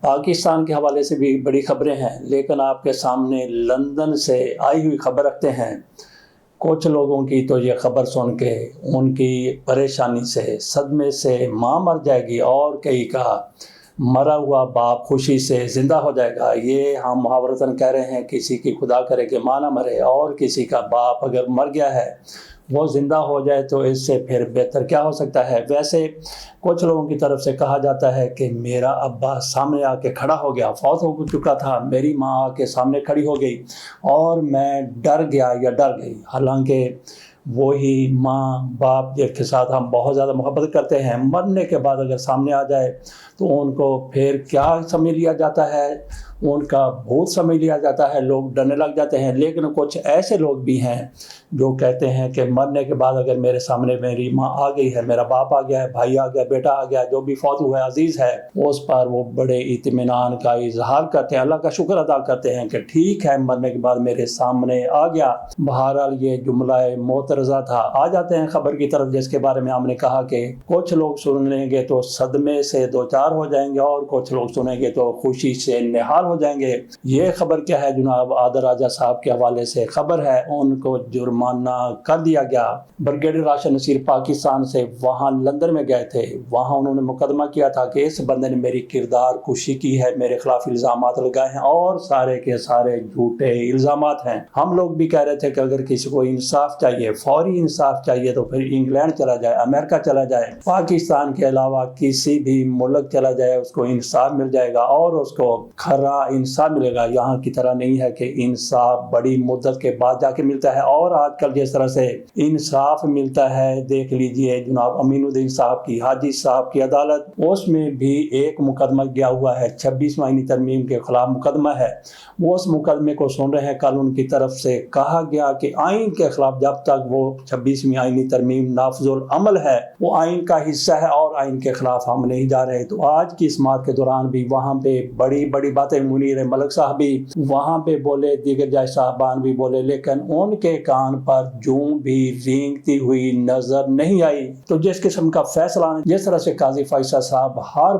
پاکستان کے حوالے سے بھی بڑی خبریں ہیں، لیکن آپ کے سامنے لندن سے آئی ہوئی خبر رکھتے ہیں۔ کچھ لوگوں کی تو یہ خبر سن کے ان کی پریشانی سے، صدمے سے ماں مر جائے گی، اور کئی کا مرا ہوا باپ خوشی سے زندہ ہو جائے گا۔ یہ ہم محاورتاً کہہ رہے ہیں، کسی کی خدا کرے کہ ماں نہ مرے، اور کسی کا باپ اگر مر گیا ہے وہ زندہ ہو جائے تو اس سے پھر بہتر کیا ہو سکتا ہے۔ ویسے کچھ لوگوں کی طرف سے کہا جاتا ہے کہ میرا ابا سامنے آ کے کھڑا ہو گیا، فوت ہو چکا تھا، میری ماں آ کے سامنے کھڑی ہو گئی اور میں ڈر گیا یا ڈر گئی۔ حالانکہ وہی ماں باپ جس کے ساتھ ہم بہت زیادہ محبت کرتے ہیں، مرنے کے بعد اگر سامنے آ جائے تو ان کو پھر کیا سمجھ لیا جاتا ہے، ان کا بھوت سمجھ لیا جاتا ہے، لوگ ڈرنے لگ جاتے ہیں۔ لیکن کچھ ایسے لوگ بھی ہیں جو کہتے ہیں کہ مرنے کے بعد اگر میرے سامنے میری ماں آ گئی ہے، میرا باپ آ گیا ہے، بھائی آ گیا، بیٹا آ گیا، جو بھی فوت ہوا ہے عزیز ہے، اس پر وہ بڑے اطمینان کا اظہار کرتے ہیں، اللہ کا شکر ادا کرتے ہیں کہ ٹھیک ہے مرنے کے بعد میرے سامنے آ گیا۔ بہرحال یہ جملہ معترضہ تھا۔ آ جاتے ہیں خبر کی طرف، جس کے بارے میں ہم نے کہا کہ کچھ لوگ سنیں گے تو صدمے سے دوچار ہو جائیں گے، اور کچھ لوگ سنیں گے تو خوشی سے نہال ہو جائیں گے۔ یہ خبر کیا ہے جناب؟ عادل راجہ صاحب کے حوالے سے خبر ہے، ان کو جرمانہ کر دیا گیا۔ بریگیڈیئر راشد نصیر پاکستان سے وہاں لندن میں گئے تھے، وہاں انہوں نے مقدمہ کیا تھا کہ اس بندے نے میری کردار کشی کی ہے، میرے خلاف الزامات لگائے ہیں، اور سارے کے سارے جھوٹے الزامات ہیں۔ ہم لوگ بھی کہہ رہے تھے کہ اگر کسی کو انصاف چاہیے، فوری انصاف چاہیے، تو پھر انگلینڈ چلا جائے، امریکہ چلا جائے، پاکستان کے علاوہ کسی بھی ملک چلا جائے، اس کو انصاف مل جائے گا، اور اس کو کھرا انصاف ملے گا۔ یہاں کی طرح نہیں ہے کہ انصاف بڑی مدت کے بعد جا کے ملتا ہے، اور آج کل جس طرح سے انصاف ملتا ہے، دیکھ لیجئے جناب امین الدین صاحب کی، حاجی صاحب کی عدالت، اس میں بھی ایک مقدمہ گیا ہوا ہے، 26واں آئینی ترمیم کے خلاف مقدمہ ہے۔ وہ اس مقدمے کو سن رہے ہیں۔ کل ان کی طرف سے کہا گیا کہ آئین کے خلاف جب تک وہ 26ویں آئینی ترمیم نافذ العمل ہے، وہ آئین کا حصہ ہے، اور آئین کے خلاف ہم نہیں جا رہے۔ تو آج کی سماعت کے دوران بھی وہاں پہ بڑی بڑی باتیں، منیر ملک صاحب بھی وہاں پہ بولے، دیگر جج صاحبان بھی بولے، لیکن ان کے کان پر جوں بھی رینگتی ہوئی نظر نہیں آئی۔ تو جس قسم کا فیصلہ، جس طرح سے قاضی فیصل صاحب ہر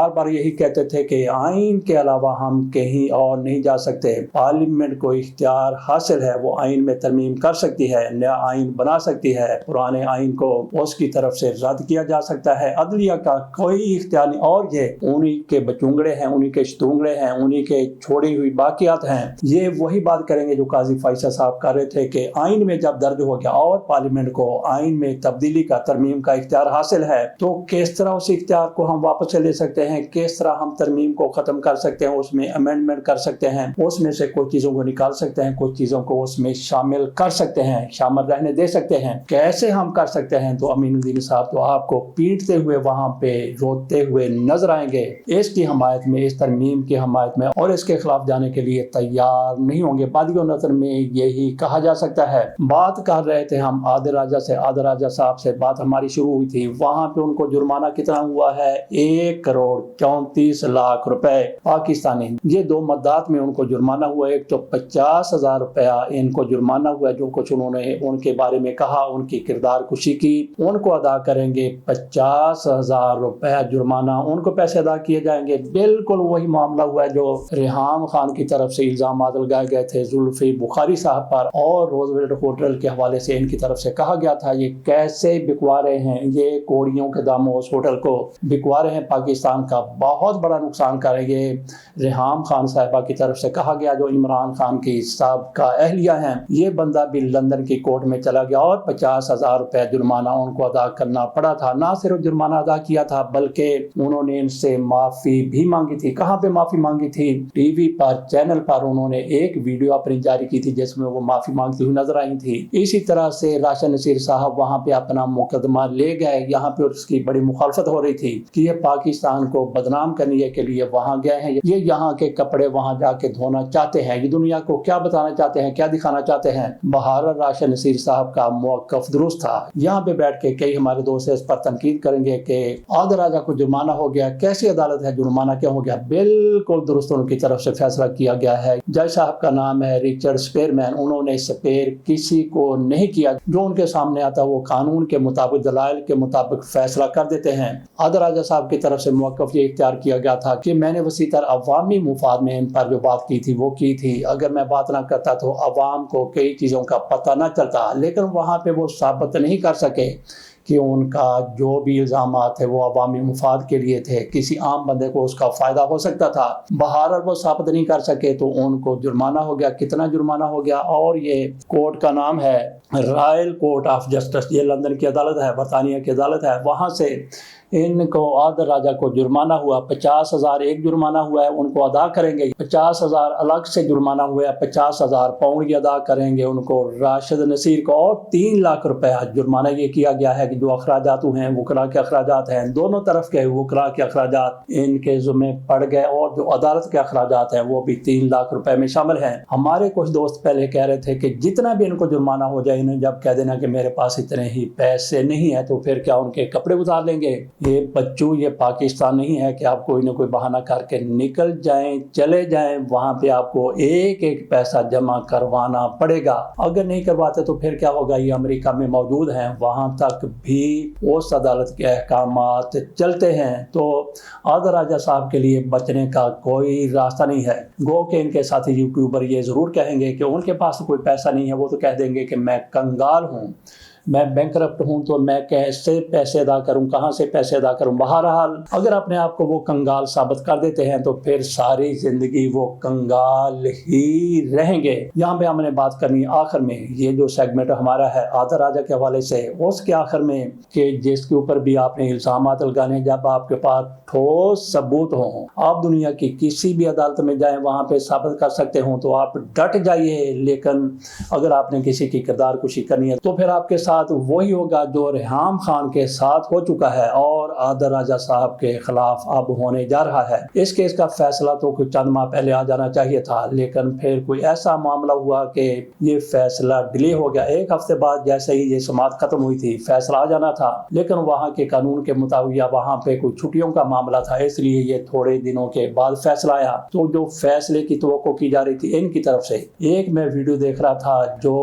بار یہی کہتے تھے کہ آئین کے علاوہ ہم کہیں اور نہیں جا سکتے، پارلیمنٹ کو اختیار حاصل ہے، وہ آئین میں ترمیم کر سکتی ہے، نیا آئین بنا سکتی ہے، پرانے آئین کو اس کی طرف سے رد کیا جا سکتا ہے، عدلیہ کا کوئی اختیار نہیں۔ اور یہ انہی کے بچونگڑے ہیں، انہی کے شتونگڑے ہیں، انہی کے چھوڑی ہوئی باقیات ہیں۔ یہ وہی بات کریں گے جو قاضی فیصل صاحب کر رہے تھے کہ آئین میں جب درج ہو گیا اور پارلیمنٹ کو آئین میں تبدیلی کا، ترمیم کا اختیار حاصل ہے، تو کس طرح اس اختیار کو ہم واپس لے سکتے ہیں، کس طرح ہم ترمیم کو ختم کر سکتے ہیں، اس میں امینڈمنٹ کر سکتے ہیں، اس میں سے کچھ چیزوں کو نکال سکتے ہیں، کچھ چیزوں کو اس میں شامل کر سکتے ہیں، شامل رہنے دے سکتے ہیں۔ کیسے ہم کر سکتے ہیں؟ تو امین الدین صاحب تو آپ کو پیٹتے ہوئے وہاں پہ روتے ہوئے نظر آئیں گے، اس کی حمایت میں، اس ترمیم کی حمایت میں، اور اس کے خلاف جانے کے لیے تیار نہیں ہوں گے۔ بادی و نظر میں یہی کہا جا سکتا ہے۔ بات کر رہے تھے ہم عادل راجہ سے، عادل راجہ صاحب سے بات ہماری شروع ہوئی تھی۔ وہاں پہ ان کو جرمانہ کتنا ہوا ہے؟ 1,34,00,000 روپے پاکستانی۔ یہ دو مدات میں ان کو جرمانہ ہوا۔ ایک تو 50,000 روپیہ ان کو جرمانہ ہوا، جو کچھ انہوں نے ان کے بارے میں کہا، ان کی کردار کشی کی، ان کو ادا کریں گے 50,000 روپیہ جرمانہ، ان کو پیسے ادا کیے جائیں گے۔ بالکل وہی معاملہ ہوا ہے جو ریحام خان کی طرف سے الزامات لگائے گئے تھے زلفی بخاری صاحب پر، اور روزویلٹ ہوٹل کے حوالے سے ان کی طرف سے کہا گیا تھا یہ کیسے بکوا رہے ہیں، یہ کوڑیوں کے داموں اس ہوٹل کو بکوا رہے ہیں، پاکستان کا بہت بڑا نقصان کر رہے ہیں۔ یہ ریحام خان صاحبہ کی طرف سے کہا گیا، جو عمران خان کی سابقہ اہلیہ ہیں۔ یہ بندہ بھی لندن کی کورٹ میں چلا گیا اور 50,000 روپے جرمانہ ان کو ادا کرنا پڑا تھا۔ نہ صرف جرمانہ ادا کیا تھا بلکہ انہوں نے ان سے معافی بھی مانگی تھی۔ کہاں پہ معافی مانگی تھی؟ ٹی وی پر، چینل پر انہوں نے ایک ویڈیو اپنی جاری کی تھی جس میں وہ معافی مانگتی ہوئی نظر آئی تھی۔ اسی طرح سے راشد نصیر صاحب وہاں پہ اپنا مقدمہ لے گئے، یہاں پہ اس کی بڑی مخالفت ہو رہی تھی کہ یہ پاکستان کو بدنام کرنے کے لیے وہاں گئے ہیں، یہ یہاں کے کپڑے وہاں جا کے دھونا چاہتے ہیں، یہ دنیا کو کیا بتانا چاہتے ہیں، کیا دکھانا چاہتے ہیں۔ بہرحال راشد نصیر صاحب کا موقف درست تھا۔ یہاں پہ بیٹھ کے کئی ہمارے دوست اس پر تنقید کریں گے کہ عادل راجہ کو جرمانہ ہو گیا، کیسی عدالت ہے، جرمانہ کیا ہو گیا؟ بالکل درست درست ان کی طرف سے فیصلہ کیا گیا ہے۔ جج صاحب کا نام ہے رچرڈ اسپیئرمین، انہوں نے اسپیئر کسی کو نہیں کیا، جو ان کے سامنے آتا وہ قانون کے مطابق دلائل کے مطابق فیصلہ کر دیتے ہیں۔ آدھر راجہ صاحب کی طرف سے موقف یہ اختیار کیا گیا تھا کہ میں نے وسیع تر عوامی مفاد میں ان پر جو بات کی تھی وہ کی تھی، اگر میں بات نہ کرتا تو عوام کو کئی چیزوں کا پتہ نہ چلتا، لیکن وہاں پہ وہ ثابت نہیں کر سکے کہ ان کا جو بھی الزامات تھے وہ عوامی مفاد کے لیے تھے، کسی عام بندے کو اس کا فائدہ ہو سکتا تھا۔ بہرحال وہ ثابت نہیں کر سکے تو ان کو جرمانہ ہو گیا۔ کتنا جرمانہ ہو گیا؟ اور یہ کورٹ کا نام ہے رائل کورٹ آف جسٹس، یہ لندن کی عدالت ہے، برطانیہ کی عدالت ہے۔ وہاں سے ان کو آدھر راجہ کو جرمانہ ہوا، 50,000 ایک جرمانہ ہوا ہے، ان کو ادا کریں گے۔ 50,000 الگ سے جرمانہ ہوا ہے، 50,000 پاؤنڈ یہ ادا کریں گے ان کو راشد نصیر کو، اور 3 لاکھ روپے جرمانہ یہ کیا گیا ہے کہ جو اخراجات ہیں وکلاء کے اخراجات ہیں، دونوں طرف کے وکلاء کے اخراجات ان کے ذمہ پڑ گئے، اور جو عدالت کے اخراجات ہیں وہ بھی 3 لاکھ روپے میں شامل ہیں۔ ہمارے کچھ دوست پہلے کہہ رہے تھے کہ جتنا بھی ان کو جرمانہ ہو جائے، انہیں جب کہہ دینا کہ میرے پاس اتنے ہی پیسے نہیں ہیں تو پھر کیا ان کے کپڑے اتار لیں گے؟ یہ بچوں، یہ پاکستان نہیں ہے کہ آپ کوئی نہ کوئی بہانہ کر کے نکل جائیں، چلے جائیں، وہاں پہ آپ کو ایک ایک پیسہ جمع کروانا پڑے گا۔ اگر نہیں کرواتے تو پھر کیا ہوگا؟ یہ امریکہ میں موجود ہیں، وہاں تک بھی اس عدالت کے احکامات چلتے ہیں، تو آدھر راجہ صاحب کے لیے بچنے کا کوئی راستہ نہیں ہے۔ گو کہ ان کے ساتھی یوٹیوبر یہ ضرور کہیں گے کہ ان کے پاس کوئی پیسہ نہیں ہے، وہ تو کہہ دیں گے کہ میں کنگال ہوں، میں بینکرپٹ ہوں، تو میں کیسے پیسے ادا کروں، کہاں سے پیسے ادا کروں؟ بہرحال اگر اپنے آپ کو وہ کنگال ثابت کر دیتے ہیں تو پھر ساری زندگی وہ کنگال ہی رہیں گے۔ یہاں پہ ہم نے بات کرنی ہے آخر میں، یہ جو سیگمنٹ ہمارا ہے آدھر راجہ کے حوالے سے، اس کے آخر میں کہ جس کے اوپر بھی آپ نے الزامات لگانے، جب آپ کے پاس ٹھوس ثبوت ہوں، آپ دنیا کی کسی بھی عدالت میں جائیں وہاں پہ ثابت کر سکتے ہوں تو آپ ڈٹ جائیے، لیکن اگر آپ نے کسی کی کردار کشی کرنی ہے تو پھر آپ کے ساتھ وہی ہوگا جو ریحام خان کے ساتھ ہو چکا ہے اور آدھر راجہ صاحب کے خلاف اب ہونے جا رہا ہے۔ اس کیس کا فیصلہ تو کچھ چند ماہ پہلے آ جانا چاہیے تھا، لیکن پھر کوئی ایسا معاملہ ہوا کہ یہ فیصلہ ڈیلے ہو گیا۔ 1 ہفتے بعد جیسے ہی یہ سماعت ختم ہوئی تھی فیصلہ آ جانا تھا، لیکن وہاں کے قانون کے مطابق یا وہاں پہ کوئی چھٹیوں کا معاملہ تھا، اس لیے یہ تھوڑے دنوں کے بعد فیصلہ آیا۔ تو جو فیصلے کی توقع کی جا رہی تھی ان کی طرف سے، ایک میں ویڈیو دیکھ رہا تھا جو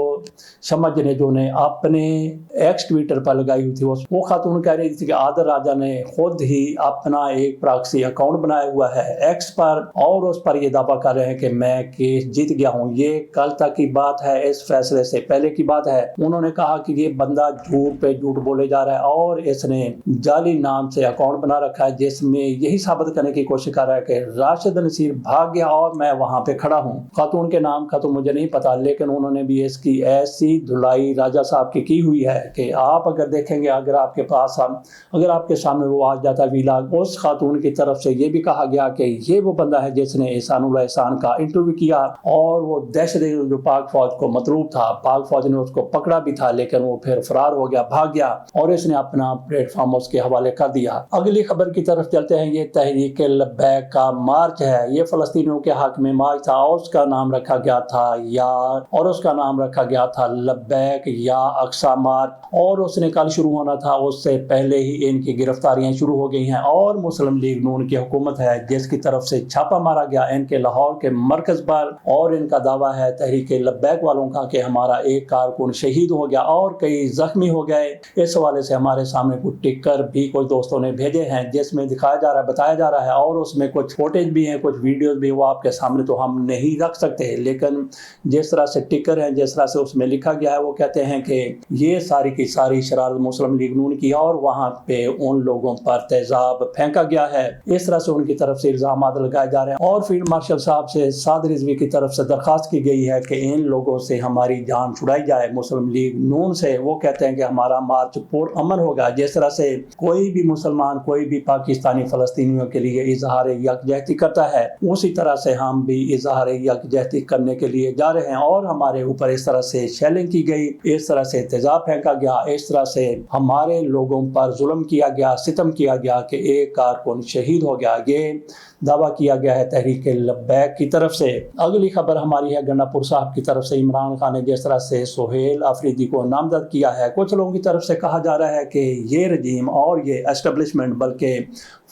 شمع جنیجو نے اپنے ایکس ٹویٹر پر لگائی ہوئی تھی، وہ خاتون کہہ رہی تھی کہ آدھر راجہ نے خود ہی اپنا ایک پراکسی اکاؤنٹ بنایا ہوا ہے ایکس پر، اور اس پر یہ دعویٰ کر رہے ہیں کہ میں کیس جیت گیا ہوں۔ یہ کل تک کی بات ہے، اس فیصلے سے پہلے کی بات ہے۔ انہوں نے کہا کہ یہ بندہ جھوٹ پہ جھوٹ بولے جا رہا ہے اور اس نے جعلی نام سے اکاؤنٹ بنا رکھا ہے جس میں یہی ثابت کرنے کی کوشش کر رہا ہے کہ راشد نصیر بھاگ گیا اور میں وہاں پہ کھڑا ہوں۔ خاتون کے نام کا تو مجھے نہیں پتا، لیکن انہوں نے بھی اس کی ایسی دھلائی راجہ صاحب کی ہوئی ہے کہ آپ اگر دیکھیں گے، اگر آپ کے پاس اگر آپ کے سامنے وہ آ جاتا ویلاگ، اس خاتون کی طرف سے یہ بھی کہا گیا کہ یہ وہ بندہ ہے جس نے احسان اللہ احسان کا انٹرویو کیا اور وہ دہشت گرد جو پاک فوج کو مطلوب تھا، پاک فوج نے اس کو پکڑا بھی تھا لیکن وہ پھر فرار ہو گیا، بھاگ گیا اور اس نے اپنا پلیٹ فارم اس کے حوالے کر دیا۔ اگلی خبر کی طرف چلتے ہیں۔ یہ تحریک لبیک کا مارچ ہے، یہ فلسطینیوں کے حق میں مارچ تھا، اس کا نام رکھا گیا تھا یار، اور اس کا نام رکھا گیا تھا لبیک یا اقصی مارچ، اور اس نے کل شروع ہونا تھا، اس سے پہلے ہی ان کی گرفتاریاں شروع ہو گئی ہیں اور مسلم لیگ نون کی حکومت ہے جس کی طرف سے چھاپا مارا گیا ان کے لاہور کے مرکز پر، اور ان کا دعویٰ ہے تحریک لبیک والوں کا کہ ہمارا ایک کارکن شہید ہو گیا اور کئی زخمی ہو گئے۔ اس حوالے سے ہمارے سامنے کچھ ٹکر بھی کچھ دوستوں نے بھیجے ہیں جس میں دکھایا جا رہا ہے، بتایا جا رہا ہے، اور اس میں کچھ فوٹیج بھی ہیں، کچھ ویڈیوز بھی، وہ آپ کے سامنے تو ہم نہیں رکھ سکتے، لیکن جس طرح سے ٹکر ہیں، جس طرح سے اس میں لکھا گیا ہے، وہ کہتے ہیں کہ یہ ساری کی ساری شرارت مسلم لیگ نون کی اور وہاں پہ ان لوگوں پر تیزاب پھینکا گیا ہے، اس طرح سے ان کی طرف سے الزامات لگائے جا رہے ہیں، اور فیلڈ مارشل صاحب سے سعد رضوی کی طرف سے درخواست کی گئی ہے کہ ان لوگوں سے ہماری جان چھڑائی جائے مسلم لیگ نون سے۔ وہ کہتے ہیں کہ ہمارا مارچ پر امن ہوگا، جس طرح سے کوئی بھی مسلمان، کوئی بھی پاکستانی فلسطینیوں کے لیے اظہار یکجہتی کرتا ہے، اسی طرح سے ہم بھی اظہار یکجہتی کرنے کے لیے جا رہے ہیں، اور ہمارے اوپر اس طرح سے شیلنگ کی گئی، اس طرح سے تیزاب تیزاب پھینکا گیا، اس طرح سے ہمارے لوگوں پر ظلم کیا گیا، ستم کیا گیا کہ ایک کارکن شہید ہو گیا، یہ دعویٰ کیا گیا ہے تحریک لبیک کی طرف سے۔ اگلی خبر ہماری ہے گنڈا پور صاحب کی طرف سے۔ عمران خان نے جس طرح سے سہیل آفریدی کو نامزد کیا ہے، کچھ لوگوں کی طرف سے کہا جا رہا ہے کہ یہ رجیم اور یہ اسٹیبلشمنٹ، بلکہ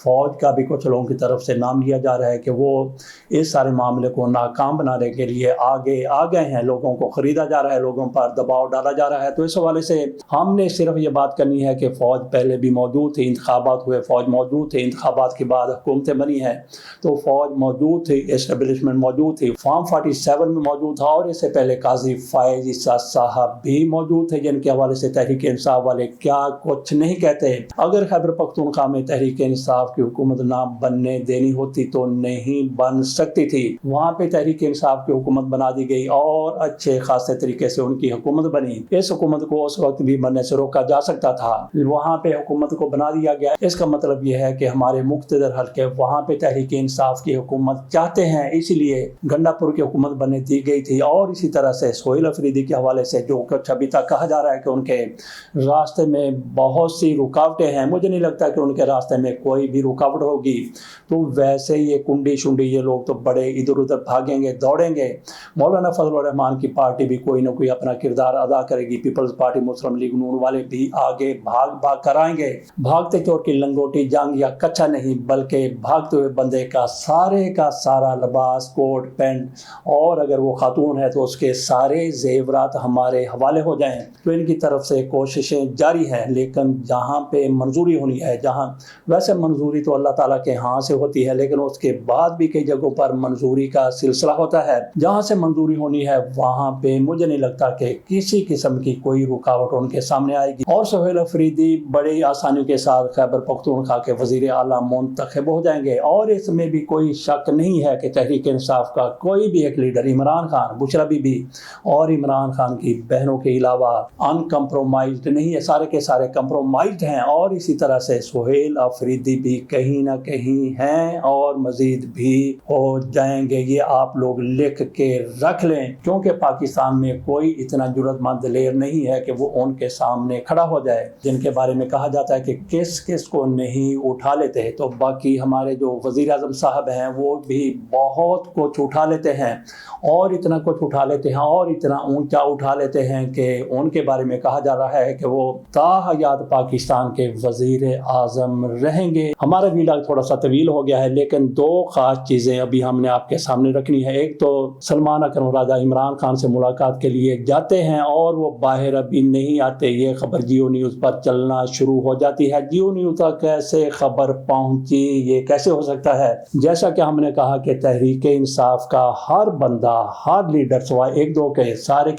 فوج کا بھی کچھ لوگوں کی طرف سے نام لیا جا رہا ہے کہ وہ اس سارے معاملے کو ناکام بنانے کے لیے آگے آ گئے ہیں، لوگوں کو خریدا جا رہا ہے، لوگوں پر دباؤ ڈالا جا رہا ہے۔ تو اس حوالے سے ہم نے صرف یہ بات کرنی ہے کہ فوج پہلے بھی موجود تھی، انتخابات ہوئے، فوج موجود تھی، انتخابات کے بعد حکومتیں بنی ہیں، تو فوج موجود تھی، اسٹیبلشمنٹ موجود تھی، فارم 47 میں موجود تھا، اور اس سے پہلے قاضی فائز عیسیٰ صاحب بھی موجود تھے، جن کے حوالے سے تحریک انصاف والے کیا کچھ نہیں کہتے۔ اگر خیبر پختونخوا میں تحریک انصاف کی حکومت نہ بننے دینی ہوتی تو نہیں بن سکتی تھی، وہاں پہ تحریک انصاف کی حکومت بنا دی گئی اور اچھے خاصے طریقے سے ان کی حکومت بنی۔ اس حکومت کو اس وقت بھی بننے سے روکا جا سکتا تھا، وہاں پہ حکومت کو بنا دیا گیا۔ اس کا مطلب یہ ہے کہ ہمارے مقتدر حلقے وہاں پہ تحریک انصاف کی حکومت چاہتے ہیں، اسی لیے گنڈا پور کی حکومت بننے دی گئی تھی۔ اور اسی طرح سے سہیل آفریدی کے حوالے سے جو کچھ ابھی تک کہا جا رہا ہے کہ ان کے راستے میں بہت سی رکاوٹیں ہیں، مجھے نہیں لگتا کہ ان کے راستے میں کوئی بھی رکاوٹ ہوگی، تو ویسے یہ کنڈی شنڈی یہ لوگ تو بڑے ادھر ادھر بھاگیں گے، دوڑیں گے۔ مولانا فضل الرحمان کی پارٹی بھی کوئی نہ کوئی اپنا کردار ادا کرے گی، پیپلز پارٹی مسلم لیگ نون والے بھی آگے بھاگ کر آئیں گے۔ بھاگتے چور کی لنگوٹی جنگ یا کچا نہیں، بلکہ بھاگتے ہوئے بندے کا سارا لباس، کوٹ پینٹ، اور اگر وہ خاتون ہے تو اس کے سارے زیورات ہمارے حوالے ہو جائیں۔ تو ان کی طرف سے کوششیں جاری ہیں، لیکن جہاں پہ منظوری ہونی ہے، جہاں ویسے منظوری تو اللہ تعالیٰ کے ہاں سے ہوتی ہے، لیکن اس کے بعد بھی کئی جگہوں پر منظوری کا سلسلہ ہوتا ہے، جہاں سے منظوری ہونی ہے وہاں پہ مجھے نہیں لگتا کہ کسی قسم کی کوئی رکاوٹ ان کے سامنے آئے گی، اور سہیل آفریدی بڑی آسانی کے ساتھ خیبر پختونخوا کے وزیر اعلیٰ منتخب ہو جائیں گے۔ اور اس میں بھی کوئی شک نہیں ہے کہ تحریک انصاف کا کوئی بھی ایک leader, Imran Khan, Bushra be be اور عمران خان کی بہنوں کے علاوہ ان کمپرومائزڈ نہیں ہے، سارے کے سارے کمپرومائزڈ ہیں، اور اسی طرح سے سہیل آفریدی بھی کہیں نہ کہیں ہیں اور مزید بھی ہو جائیں گے۔ یہ آپ لوگ لکھ کے رکھ لیں، کیونکہ پاکستان میں کوئی اتنا جرأت مند دلیر نہیں ہے کہ وہ ان کے سامنے کھڑا ہو جائے، جن کے بارے میں کہا جاتا ہے کہ کس کس کو نہیں اٹھا لیتے۔ تو باقی ہمارے جو وزیر اعظم صاحب ہیں وہ بھی بہت کچھ اٹھا لیتے ہیں، اور اتنا کچھ اٹھا لیتے ہیں اور اتنا اونچا اٹھا لیتے ہیں کہ ان کے بارے میں کہا جا رہا ہے کہ وہ تا حیات پاکستان کے وزیر اعظم رہیں گے۔ ہمارا ویلاگ تھوڑا سا طویل ہو گیا ہے، لیکن دو خاص چیزیں ابھی ہم نے آپ کے سامنے رکھنی ہے۔ ایک تو سلمان اکرم راجہ عمران خان سے ملاقات کے لیے جاتے ہیں اور وہ باہر ابھی نہیں آتے، یہ خبر جیو نیوز پر چلنا شروع ہو جاتی ہے۔ جیو نیوز تک کیسے خبر پہنچی، یہ کیسے ہو سکتا ہے؟ جیسا کہ ہم نے کہا کہ تحریک انصاف کا ہر بندہ، ہر لیڈر سوائے ایک دو کے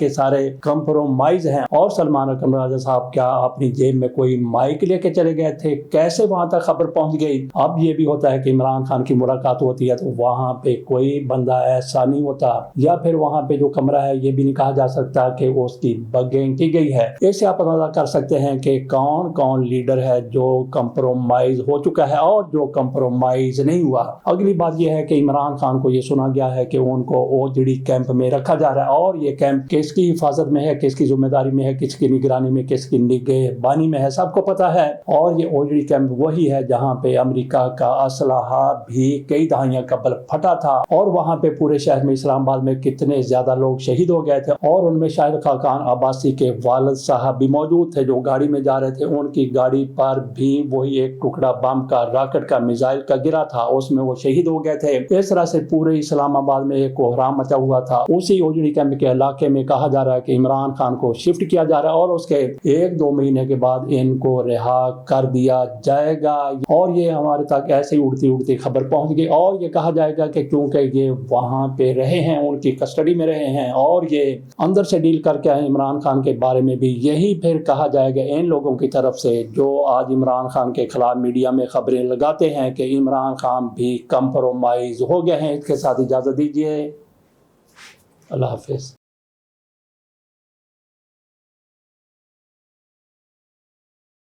سارے کمپرومائز ہیں، اور سلمان اکرم راجہ صاحب کیا اپنی جیب میں کوئی مائک لے کے چلے گئے تھے؟ کیسے وہاں تک خبر پہنچ گئی؟ اب یہ بھی ہوتا ہے کہ عمران خان کی ملاقات ہوتی ہے تو وہاں پہ کوئی بندہ ایسا نہیں ہوتا، یا پھر وہاں پہ جو کمرہ ہے یہ بھی نہیں کہا جا سکتا کہ اس کی بگنگ کی گئی ہے۔ اس سے آپ اندازہ کر سکتے ہیں کہ کون کون لیڈر ہے جو کمپرومائز ہو چکا ہے اور جو کمپرومائز نہیں ہوا۔ اگلی بات یہ ہے کہ عمران خان کو یہ سنا گیا ہے کہ ان کو اوجڑی کیمپ میں رکھا جا رہا ہے، اور یہ کیمپ کس کی حفاظت میں ہے، کس کی ذمہ داری میں ہے، کس کی نگرانی میں، کس کی نگہبانی میں ہے، سب کو پتا ہے۔ اور یہ اوجڑی کیمپ وہی ہے جہاں پہ امریکہ کا اسلحہ بھی کئی دہائیاں قبل پھٹا تھا، اور وہاں پہ پورے شہر میں اسلام آباد میں کتنے زیادہ لوگ شہید ہو گئے تھے، اور ان میں شاہد خاقان عباسی کے والد صاحب بھی موجود تھے جو گاڑی میں جا رہے تھے، ان کی گاڑی پر بھی وہی ایک ٹکڑا بم کا، راکٹ کا، میزائل کا گرا تھا، اس میں وہ شہید ہو گئے تھے۔ اس طرح سے پورے اسلام آباد میں ایک کوہرام مچا ہوا تھا۔ اسی اوجڑی کیمپ کے علاقے میں کہا جا رہا ہے کہ عمران خان کو شفٹ کیا جا رہا ہے، اور اس کے 1-2 مہینے کے بعد ان کو رہا کر دیا جائے گا، اور یہ ہمارے تک ایسے ہی اڑتی خبر پہنچ گئی، اور یہ کہا جائے گا کہ کیونکہ یہ وہاں پہ رہے ہیں، ان کی کسٹڈی میں رہے ہیں، اور یہ اندر سے ڈیل کر کے آئے عمران خان کے بارے میں بھی یہی پھر کہا جائے گا ان لوگوں کی طرف سے جو آج عمران خان کے خلاف میڈیا میں خبریں لگاتے ہیں کہ عمران خان بھی کمپرومائز ہو گئے ہیں۔ اس کے ساتھ اجازت دیجیے، اللہ حافظ۔